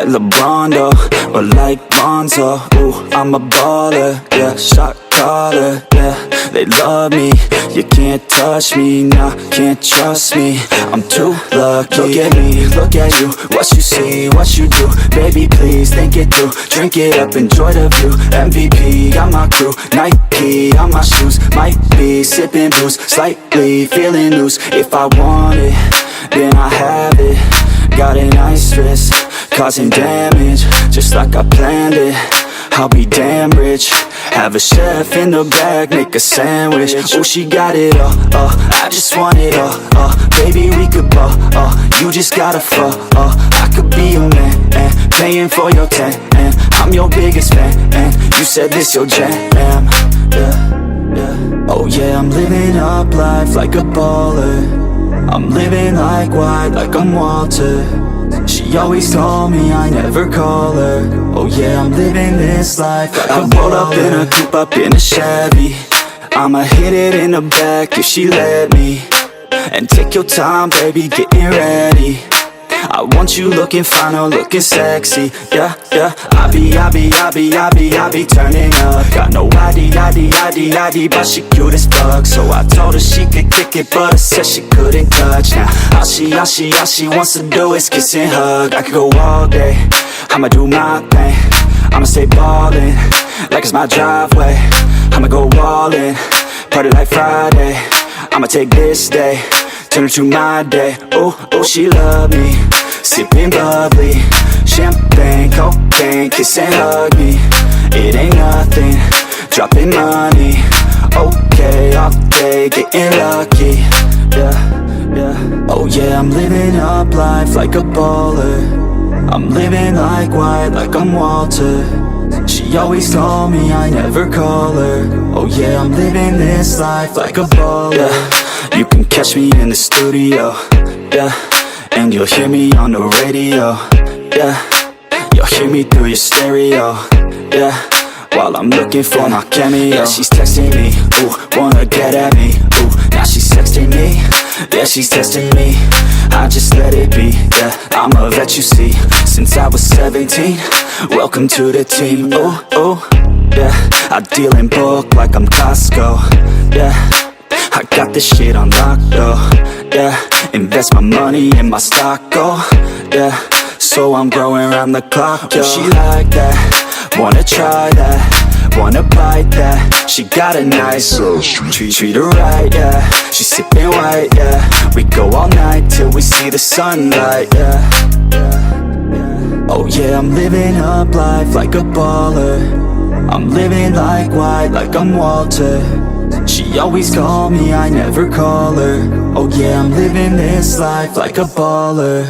like LeBron, or like Lonzo. Ooh, I'm a baller, yeah, shot caller, yeah. They love me, you can't touch me, nah, can't trust me. I'm too lucky. Look at me, look at you, what you see, what you do. Baby, please think it through. Drink it up, enjoy the view. MVP, got my crew, Nike on my shoes. Might be sipping booze, slightly feeling loose. If I want it, then I have it. Got an ice wrist, causing damage, just like I planned it. I'll be damn rich. Have a chef in the back, make a sandwich. Oh, she got it all, I just want it all, baby, we could ball, you just gotta fall, I could be your man, paying for your tan, and I'm your biggest fan, and you said this your jam, yeah. Oh yeah, I'm living up life like a baller. I'm living like white, like I'm Walter. She always told me I never call her. Oh yeah, I'm living this life like I roll up in a coupe, up in a Chevy. I'ma hit it in the back if she let me. And take your time, baby, getting ready. I want you looking fine or looking sexy. Yeah, yeah. I be turning up. Got no ID, but she cute as fuck. So I told her she could kick it, but I said she couldn't touch. Now all she wants to do is kiss and hug. I could go all day, I'ma do my thing. I'ma stay ballin', like it's my driveway. I'ma go all in, party like Friday. I'ma take this day, turn it to my day. Oh, she love me, sipping bubbly, champagne, cocaine, kiss and hug me. It ain't nothing, dropping money. Okay, all day, getting lucky. Yeah. Oh yeah, I'm living up life like a baller. I'm living like white, like I'm Walter. She always told me I never call her. Oh yeah, I'm living this life like a baller. Yeah. You can catch me in the studio, yeah, and you'll hear me on the radio, yeah. You'll hear me through your stereo, yeah, while I'm looking for my cameo. Yeah, she's texting me, ooh, wanna get at me, ooh. Now she's texting me, yeah, she's testing me. I just let it be, yeah, I'm a vet, you see. Since I was 17, welcome to the team, ooh, yeah. I deal in bulk like I'm Costco, yeah. I got this shit on lock though, yeah. Invest my money in my stock, oh, yeah. So I'm growing around the clock, yo. She like that, wanna try that, wanna bite that. She got a nice treat her right, yeah. She sipping white, yeah. We go all night till we see the sunlight, yeah. Oh yeah, I'm living up life like a baller. I'm living like white, like I'm Walter. She always called me, I never call her. Oh yeah, I'm living this life like a baller.